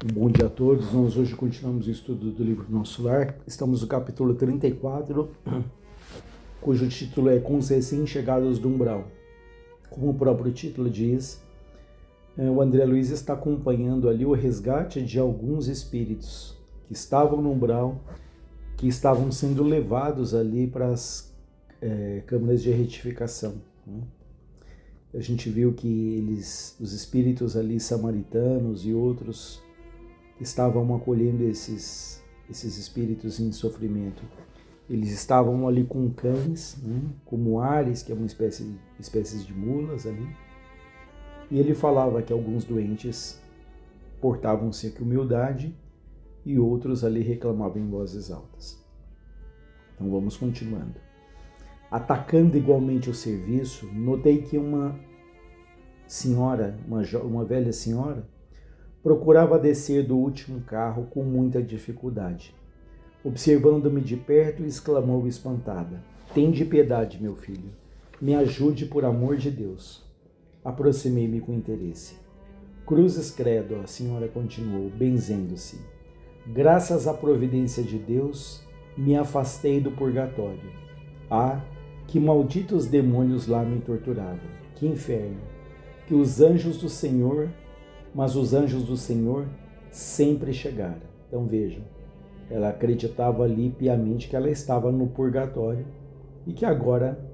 Bom dia a todos. Nós hoje continuamos o estudo do livro Nosso Lar. Estamos no capítulo 34, cujo título é Com os recém-chegados do umbral. Como o próprio título diz, o André Luiz está acompanhando ali o resgate de alguns espíritos que estavam no umbral, que estavam sendo levados ali para as câmaras de retificação. A gente viu que os espíritos ali samaritanos e outros estavam acolhendo esses espíritos em sofrimento. Eles estavam ali com cães, como Ares, que é uma espécie de mulas ali. E ele falava que alguns doentes portavam-se com humildade e outros ali reclamavam em vozes altas. Então vamos continuando. Atacando igualmente o serviço, notei que uma senhora, uma velha senhora, procurava descer do último carro com muita dificuldade. Observando-me de perto, exclamou espantada: "Tende piedade, meu filho. Me ajude por amor de Deus." Aproximei-me com interesse. "Cruzes credo", a senhora continuou, benzendo-se. "Graças à providência de Deus, me afastei do purgatório. Ah, que malditos demônios lá me torturavam! Que inferno! Que os anjos do Senhor... Mas os anjos do Senhor sempre chegaram." Então vejam, ela acreditava ali piamente que ela estava no purgatório e que agora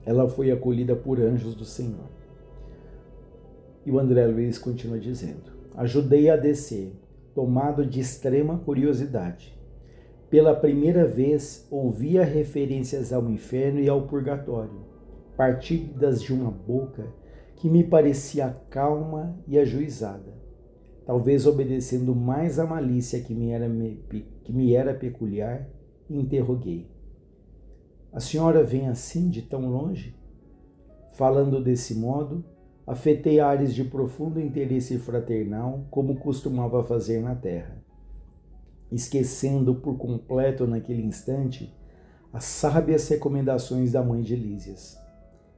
ela foi acolhida por anjos do Senhor. E o André Luiz continua dizendo: "Ajudei a descer, tomado de extrema curiosidade. Pela primeira vez ouvia referências ao inferno e ao purgatório, partidas de uma boca que me parecia calma e ajuizada, talvez obedecendo mais à malícia que me era peculiar, e interroguei: "A senhora vem assim de tão longe?" Falando desse modo, afetei ares de profundo interesse fraternal, como costumava fazer na terra, esquecendo por completo naquele instante as sábias recomendações da mãe de Lísias.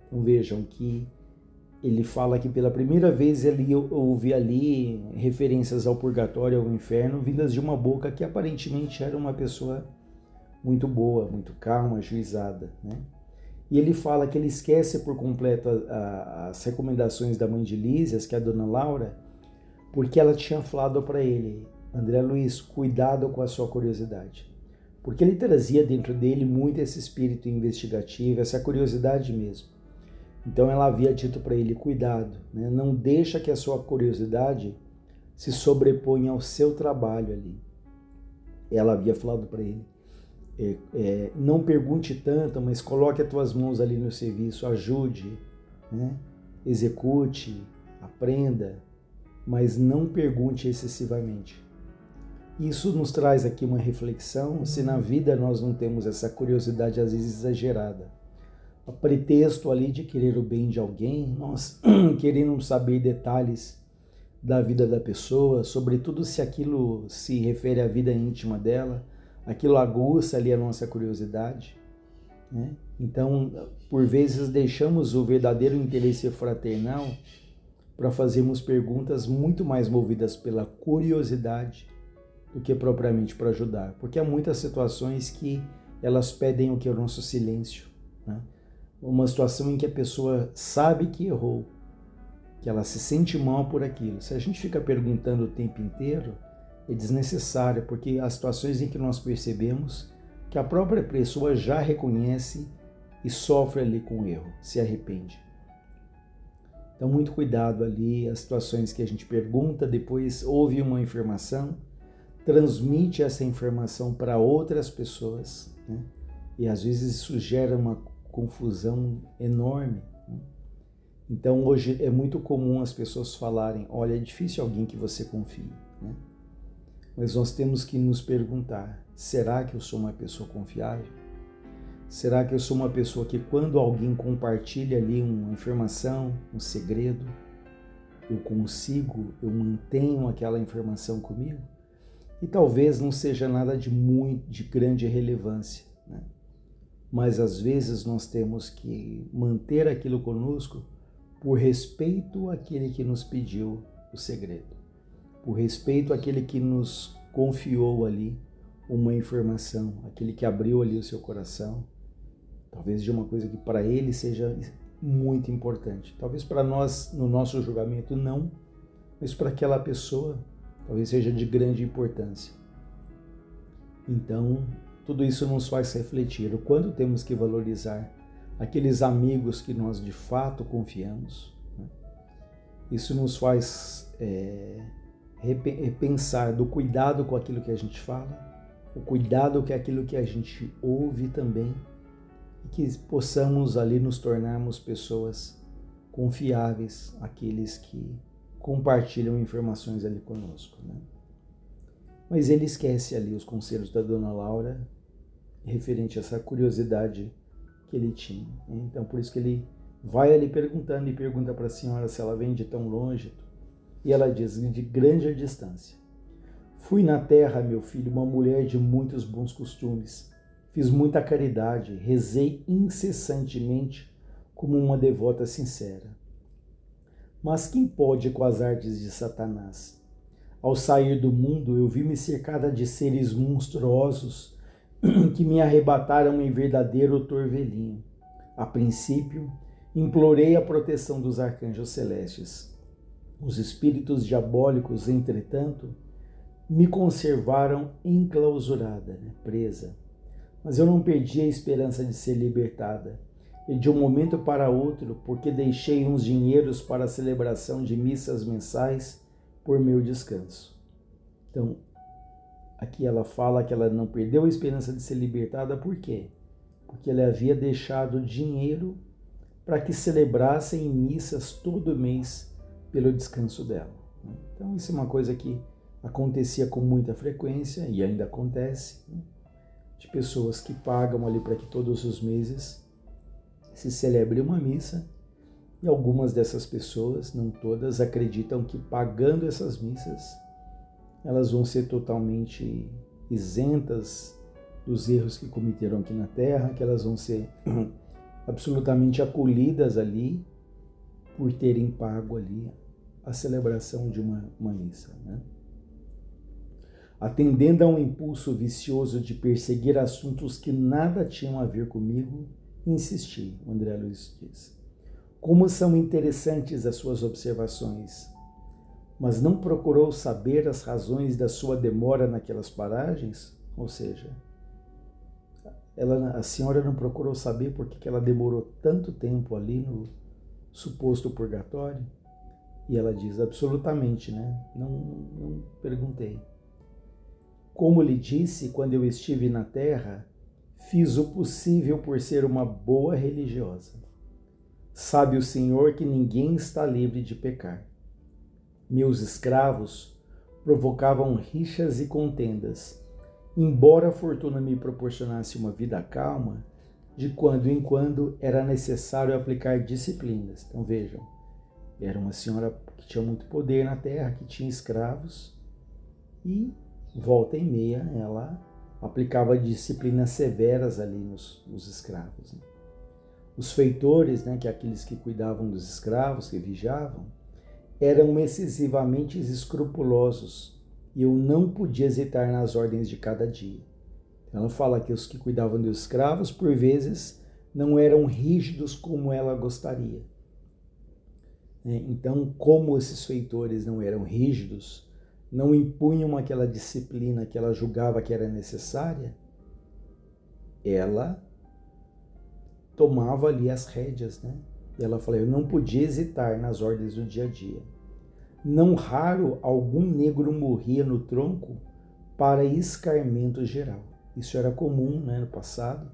Então vejam que ele fala que pela primeira vez ele ouve ali referências ao purgatório, ao inferno, vindas de uma boca que aparentemente era uma pessoa muito boa, muito calma, ajuizada, E ele fala que ele esquece por completo as recomendações da mãe de Lísias, que é a dona Laura, porque ela tinha falado para ele: "André Luiz, cuidado com a sua curiosidade." Porque ele trazia dentro dele muito esse espírito investigativo, essa curiosidade mesmo. Então ela havia dito para ele: "Cuidado, não deixa que a sua curiosidade se sobreponha ao seu trabalho ali." Ela havia falado para ele: "Não pergunte tanto, mas coloque as tuas mãos ali no serviço, ajude, execute, aprenda, mas não pergunte excessivamente." Isso nos traz aqui uma reflexão, se na vida nós não temos essa curiosidade às vezes exagerada, a pretexto ali de querer o bem de alguém, nós queremos saber detalhes da vida da pessoa, sobretudo se aquilo se refere à vida íntima dela, aquilo aguça ali a nossa curiosidade, Então, por vezes deixamos o verdadeiro interesse fraternal para fazermos perguntas muito mais movidas pela curiosidade do que propriamente para ajudar, porque há muitas situações que elas pedem o que é o nosso silêncio, Uma situação em que a pessoa sabe que errou, que ela se sente mal por aquilo. Se a gente fica perguntando o tempo inteiro, é desnecessário, porque há situações em que nós percebemos que a própria pessoa já reconhece e sofre ali com o erro, se arrepende. Então, muito cuidado ali, as situações que a gente pergunta, depois ouve uma informação, transmite essa informação para outras pessoas, E às vezes isso gera uma confusão enorme. Então hoje é muito comum as pessoas falarem: "Olha, é difícil alguém que você confie." Mas nós temos que nos perguntar: será que eu sou uma pessoa confiável? Será que eu sou uma pessoa que, quando alguém compartilha ali uma informação, um segredo, eu mantenho aquela informação comigo? E talvez não seja nada de grande relevância, Mas às vezes nós temos que manter aquilo conosco por respeito àquele que nos pediu o segredo. por respeito àquele que nos confiou ali uma informação, aquele que abriu ali o seu coração, talvez de uma coisa que para ele seja muito importante. Talvez para nós, no nosso julgamento, não, mas para aquela pessoa, talvez seja de grande importância. Então, tudo isso nos faz refletir o quanto temos que valorizar aqueles amigos que nós de fato confiamos. Isso nos faz repensar do cuidado com aquilo que a gente fala, o cuidado com aquilo que a gente ouve também, e que possamos ali nos tornarmos pessoas confiáveis, aqueles que compartilham informações ali conosco, né? Mas ele esquece ali os conselhos da Dona Laura referente a essa curiosidade que ele tinha. Então, por isso que ele vai ali perguntando e pergunta para a senhora se ela vem de tão longe. E ela diz, de grande distância. Fui na terra, meu filho, uma mulher de muitos bons costumes. Fiz muita caridade, rezei incessantemente como uma devota sincera. Mas quem pode com as artes de Satanás? Ao sair do mundo, eu vi-me cercada de seres monstruosos que me arrebataram em verdadeiro torvelinho. A princípio, implorei a proteção dos arcanjos celestes. Os espíritos diabólicos, entretanto, me conservaram enclausurada, presa. Mas eu não perdi a esperança de ser libertada. E de um momento para outro, porque deixei uns dinheiros para a celebração de missas mensais por meu descanso. Então, aqui ela fala que ela não perdeu a esperança de ser libertada, por quê? Porque ela havia deixado dinheiro para que celebrassem missas todo mês pelo descanso dela. Então, isso é uma coisa que acontecia com muita frequência e ainda acontece, de pessoas que pagam ali para que todos os meses se celebre uma missa, e algumas dessas pessoas, não todas, acreditam que pagando essas missas, elas vão ser totalmente isentas dos erros que cometeram aqui na Terra, que elas vão ser absolutamente acolhidas ali por terem pago ali a celebração de uma missa, né? Atendendo a um impulso vicioso de perseguir assuntos que nada tinham a ver comigo, insisti, o André Luiz diz. Como são interessantes as suas observações, mas não procurou saber as razões da sua demora naquelas paragens? Ou seja, a senhora não procurou saber por que ela demorou tanto tempo ali no suposto purgatório? E ela diz, absolutamente, né? Não perguntei. Como lhe disse, quando eu estive na terra, fiz o possível por ser uma boa religiosa. Sabe o Senhor que ninguém está livre de pecar. Meus escravos provocavam rixas e contendas. Embora a fortuna me proporcionasse uma vida calma, de quando em quando era necessário aplicar disciplinas. Então vejam, era uma senhora que tinha muito poder na terra, que tinha escravos, e volta e meia ela aplicava disciplinas severas ali nos escravos, né? Os feitores, né, que é aqueles que cuidavam dos escravos, que vigiavam, eram excessivamente escrupulosos e eu não podia hesitar nas ordens de cada dia. Ela fala que os que cuidavam dos escravos, por vezes, não eram rígidos como ela gostaria. Então, como esses feitores não eram rígidos, não impunham aquela disciplina que ela julgava que era necessária, ela tomava ali as rédeas, né? E ela falou, eu não podia hesitar nas ordens do dia a dia. Não raro, algum negro morria no tronco para escarmento geral. Isso era comum, né, no passado,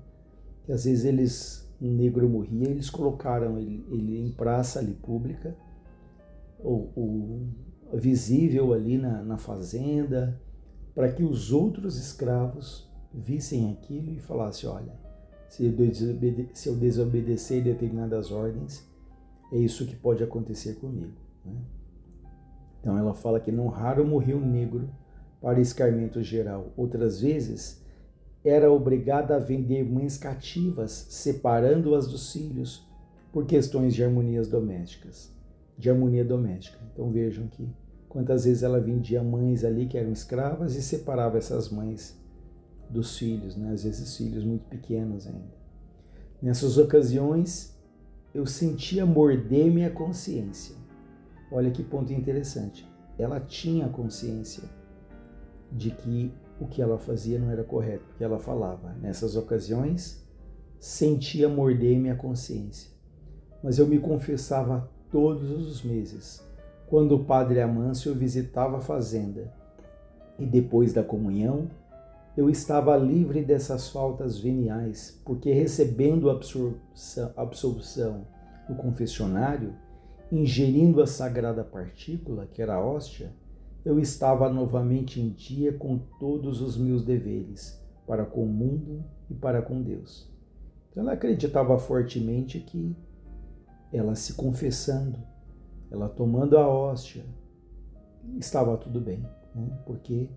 que às vezes um negro morria, eles colocaram ele em praça ali pública, ou visível ali na fazenda, para que os outros escravos vissem aquilo e falassem, olha, se eu desobedecer determinadas ordens, é isso que pode acontecer comigo, né? Então ela fala que não raro morreu um negro para escarmento geral. Outras vezes era obrigada a vender mães cativas, separando-as dos filhos por questões de harmonia doméstica. Então vejam que quantas vezes ela vendia mães ali que eram escravas e separava essas mães dos filhos, né? Às vezes filhos muito pequenos ainda. Nessas ocasiões, eu sentia morder minha consciência. Olha que ponto interessante. Ela tinha consciência de que o que ela fazia não era correto, porque ela falava. Nessas ocasiões, sentia morder minha consciência. Mas eu me confessava todos os meses, quando o padre Amâncio visitava a fazenda. E depois da comunhão, eu estava livre dessas faltas veniais, porque recebendo a absolução no confessionário, ingerindo a sagrada partícula, que era a hóstia, eu estava novamente em dia com todos os meus deveres, para com o mundo e para com Deus. Então ela acreditava fortemente que ela se confessando, ela tomando a hóstia, estava tudo bem, né? Porque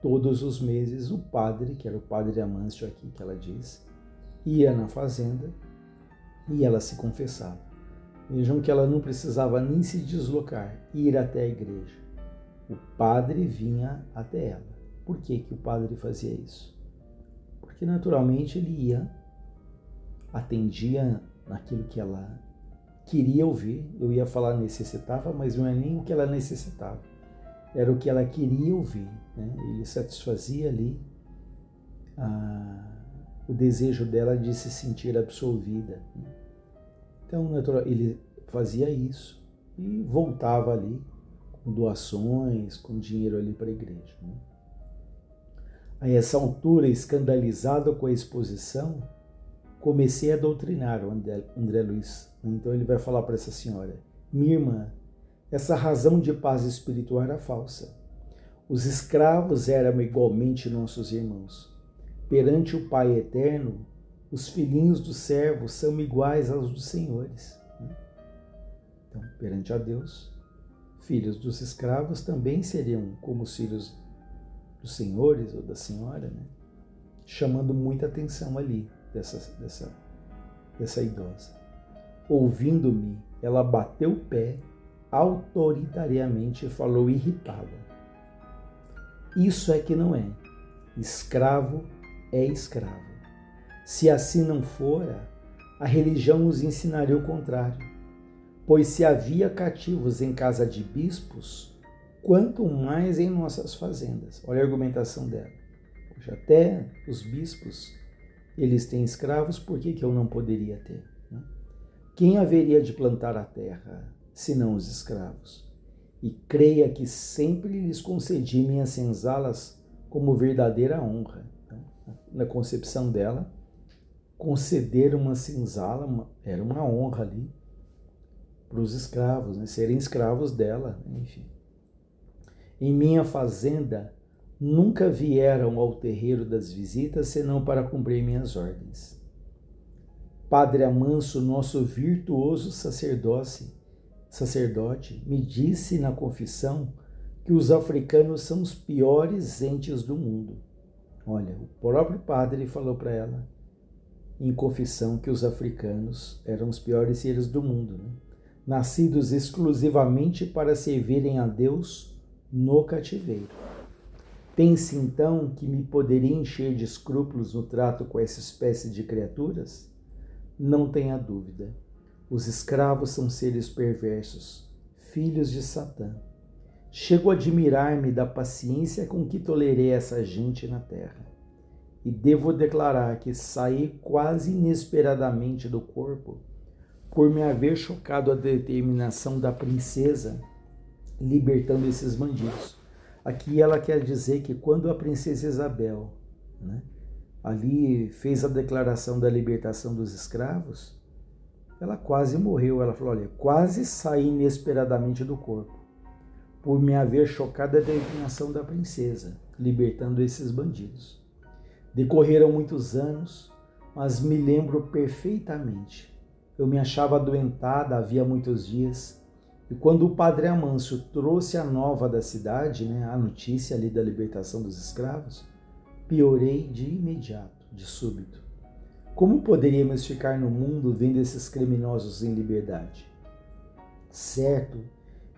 todos os meses o padre, que era o padre Amâncio aqui que ela diz, ia na fazenda e ela se confessava. Vejam que ela não precisava nem se deslocar, ir até a igreja. O padre vinha até ela. Por que o padre fazia isso? Porque naturalmente ele ia, atendia naquilo que ela queria ouvir. Eu ia falar necessitava, mas não é nem o que ela necessitava. Era o que ela queria ouvir, né? Ele satisfazia ali o desejo dela de se sentir absolvida, né? Então, ele fazia isso e voltava ali com doações, com dinheiro ali para a igreja, né? A essa altura, escandalizado com a exposição, comecei a doutrinar o André Luiz. Então ele vai falar para essa senhora: minha irmã, essa razão de paz espiritual era falsa. Os escravos eram igualmente nossos irmãos. Perante o Pai Eterno, os filhinhos dos servos são iguais aos dos senhores. Então, perante a Deus, filhos dos escravos também seriam como os filhos dos senhores ou da senhora, né? Chamando muita atenção ali dessa idosa. Ouvindo-me, ela bateu o pé autoritariamente e falou irritada: isso é que não é. Escravo é escravo. Se assim não fora, a religião nos ensinaria o contrário. Pois se havia cativos em casa de bispos, quanto mais em nossas fazendas. Olha a argumentação dela. Poxa, até os bispos, eles têm escravos, por que eu não poderia ter, né? Quem haveria de plantar a terra, senão os escravos? E creia que sempre lhes concedi minhas senzalas como verdadeira honra. Então, na concepção dela, conceder uma senzala era uma honra ali para os escravos, né? Serem escravos dela, enfim. Em minha fazenda, nunca vieram ao terreiro das visitas, senão para cumprir minhas ordens. Padre Amâncio, nosso virtuoso sacerdote, me disse na confissão que os africanos são os piores entes do mundo. Olha, o próprio padre falou para ela em confissão que os africanos eram os piores seres do mundo, né? Nascidos exclusivamente para servirem a Deus no cativeiro. Pense então que me poderia encher de escrúpulos no trato com essa espécie de criaturas? Não tenha dúvida. Os escravos são seres perversos, filhos de Satã. Chego a admirar-me da paciência com que tolerei essa gente na terra. E devo declarar que saí quase inesperadamente do corpo por me haver chocado a determinação da princesa libertando esses bandidos. Aqui ela quer dizer que quando a princesa Isabel, né, ali fez a declaração da libertação dos escravos, ela quase morreu. Ela falou: olha, quase saí inesperadamente do corpo por me haver chocado a determinação da princesa, libertando esses bandidos. Decorreram muitos anos, mas me lembro perfeitamente. Eu me achava adoentada havia muitos dias, e quando o padre Amâncio trouxe a nova da cidade, né, a notícia ali da libertação dos escravos, piorei de imediato, de súbito. Como poderíamos ficar no mundo vendo esses criminosos em liberdade? Certo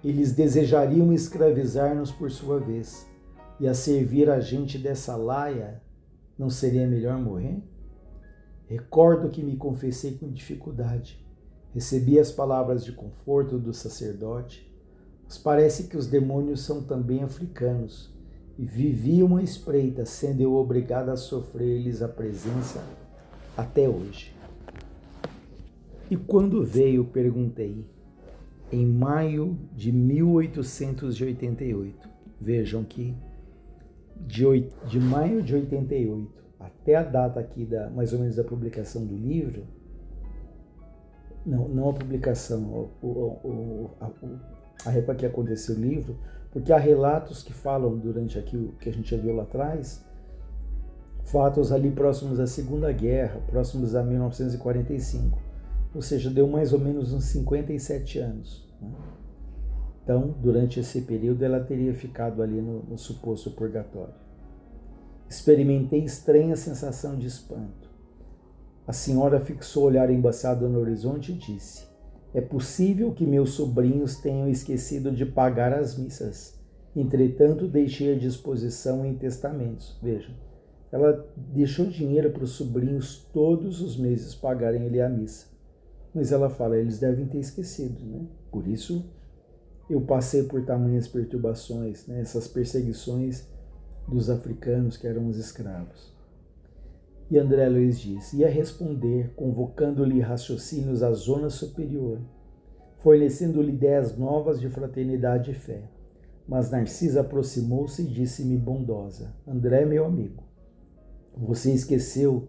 Eles desejariam escravizar-nos por sua vez, e a servir a gente dessa laia, não seria melhor morrer? Recordo que me confessei com dificuldade. Recebi as palavras de conforto do sacerdote, mas parece que os demônios são também africanos, e vivi uma espreita, sendo eu obrigado a sofrer-lhes a presença até hoje. E quando veio, perguntei, em maio de 1888. Vejam que de maio de 88 até a data aqui, mais ou menos da publicação do livro, não a publicação, a época que aconteceu o livro, porque há relatos que falam durante aqui o que a gente já viu lá atrás, fatos ali próximos à Segunda Guerra, próximos a 1945, ou seja, deu mais ou menos uns 57 anos. Né? Então, durante esse período, ela teria ficado ali no suposto purgatório. Experimentei estranha sensação de espanto. A senhora fixou o olhar embaçado no horizonte e disse: é possível que meus sobrinhos tenham esquecido de pagar as missas. Entretanto, deixei à disposição em testamentos. Vejam, ela deixou dinheiro para os sobrinhos todos os meses pagarem ali a missa. Mas ela fala, eles devem ter esquecido, né? Por isso, eu passei por tamanhas perturbações, né? Essas perseguições dos africanos que eram os escravos. E André Luiz diz, ia responder, convocando-lhe raciocínios à zona superior, fornecendo-lhe ideias novas de fraternidade e fé. Mas Narcisa aproximou-se e disse-me bondosa, André, meu amigo, você esqueceu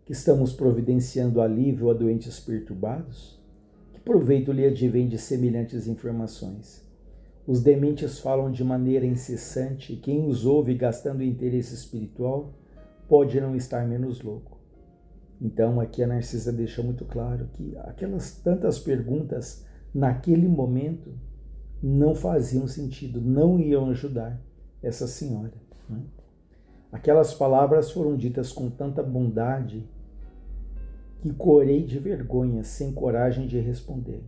que estamos providenciando alívio a doentes perturbados? Que proveito lhe advém de semelhantes informações? Os dementes falam de maneira incessante e quem os ouve gastando interesse espiritual pode não estar menos louco. Então aqui a Narcisa deixa muito claro que aquelas tantas perguntas naquele momento não faziam sentido, não iam ajudar essa senhora. Né? Aquelas palavras foram ditas com tanta bondade que corei de vergonha, sem coragem de responder.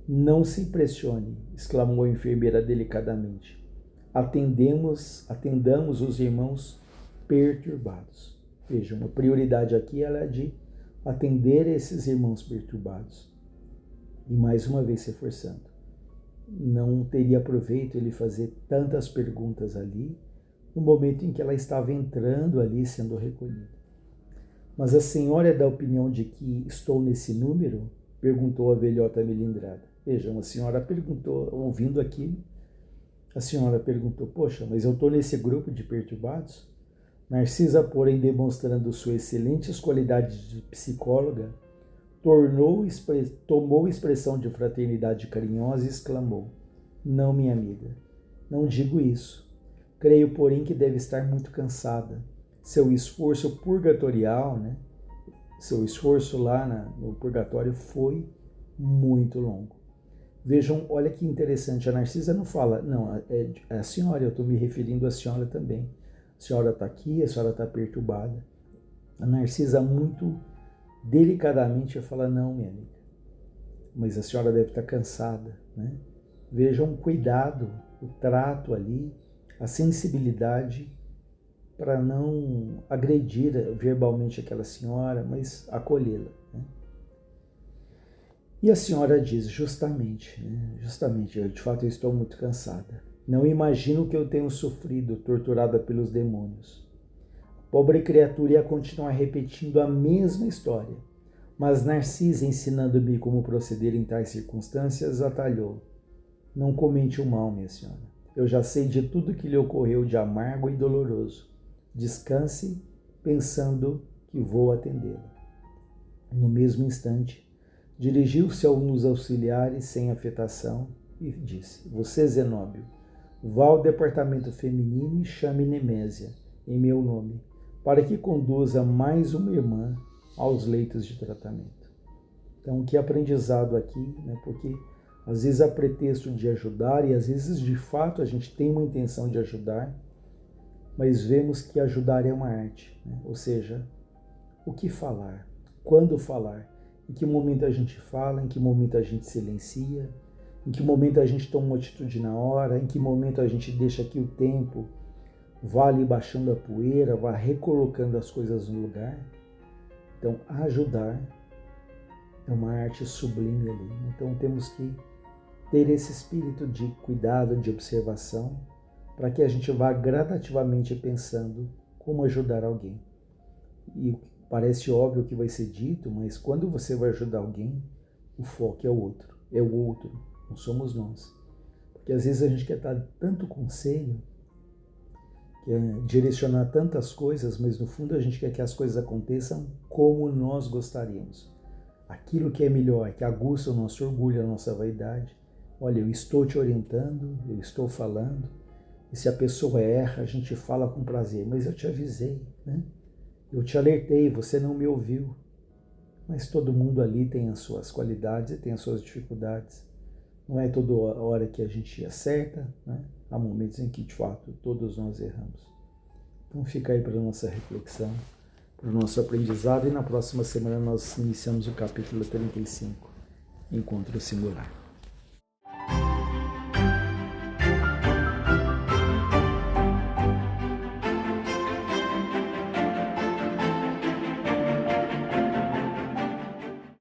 Não se impressione, exclamou a enfermeira delicadamente. Atendamos os irmãos perturbados. Vejam, a prioridade aqui ela é de atender esses irmãos perturbados. E mais uma vez reforçando, não teria proveito ele fazer tantas perguntas ali, no momento em que ela estava entrando ali, sendo recolhida. Mas a senhora é da opinião de que estou nesse número? Perguntou a velhota melindrada. Vejam, a senhora perguntou, ouvindo aquilo, a senhora perguntou, poxa, mas eu estou nesse grupo de perturbados? Narcisa, porém, demonstrando suas excelentes qualidades de psicóloga, tomou expressão de fraternidade carinhosa e exclamou, não, minha amiga, não digo isso. Creio, porém, que deve estar muito cansada. Seu esforço purgatorial, né? Seu esforço lá no purgatório foi muito longo. Vejam, olha que interessante, a Narcisa não fala, não, é a senhora, eu estou me referindo à senhora também. A senhora está aqui, a senhora está perturbada. A Narcisa muito delicadamente fala, não, minha amiga, mas a senhora deve estar cansada, né? Vejam o cuidado, o trato ali, a sensibilidade para não agredir verbalmente aquela senhora, mas acolhê-la. Né? E a senhora diz, justamente, de fato eu estou muito cansada. Não imagino o que eu tenho sofrido, torturada pelos demônios. A pobre criatura ia continuar repetindo a mesma história, mas Narcisa, ensinando-me como proceder em tais circunstâncias, atalhou. Não comente o mal, minha senhora. Eu já sei de tudo que lhe ocorreu de amargo e doloroso. Descanse, pensando que vou atendê-la. No mesmo instante, dirigiu-se a um dos auxiliares sem afetação e disse, você, Zenóbio, vá ao departamento feminino e chame Nemésia, em meu nome, para que conduza mais uma irmã aos leitos de tratamento. Então, que aprendizado aqui, né? Porque às vezes há pretexto de ajudar e às vezes de fato a gente tem uma intenção de ajudar, mas vemos que ajudar é uma arte, né? Ou seja, o que falar, quando falar, em que momento a gente fala, em que momento a gente silencia, Em que momento a gente toma uma atitude na hora, em que momento a gente deixa que o tempo vá ali baixando a poeira, vá recolocando as coisas no lugar. Então, ajudar é uma arte sublime ali. Então, temos que ter esse espírito de cuidado, de observação, para que a gente vá gradativamente pensando como ajudar alguém. E parece óbvio que vai ser dito, mas quando você vai ajudar alguém, o foco é o outro, não somos nós. Porque às vezes a gente quer dar tanto conselho, quer direcionar tantas coisas, mas no fundo a gente quer que as coisas aconteçam como nós gostaríamos. Aquilo que é melhor, que aguça o nosso orgulho, a nossa vaidade. Olha, eu estou te orientando, eu estou falando, e se a pessoa erra, a gente fala com prazer, mas eu te avisei, né? Eu te alertei, você não me ouviu. Mas todo mundo ali tem as suas qualidades e tem as suas dificuldades. Não é toda hora que a gente acerta, né? Há momentos em que, de fato, todos nós erramos. Então fica aí para a nossa reflexão, para o nosso aprendizado, e na próxima semana nós iniciamos o capítulo 35, Encontro Singular.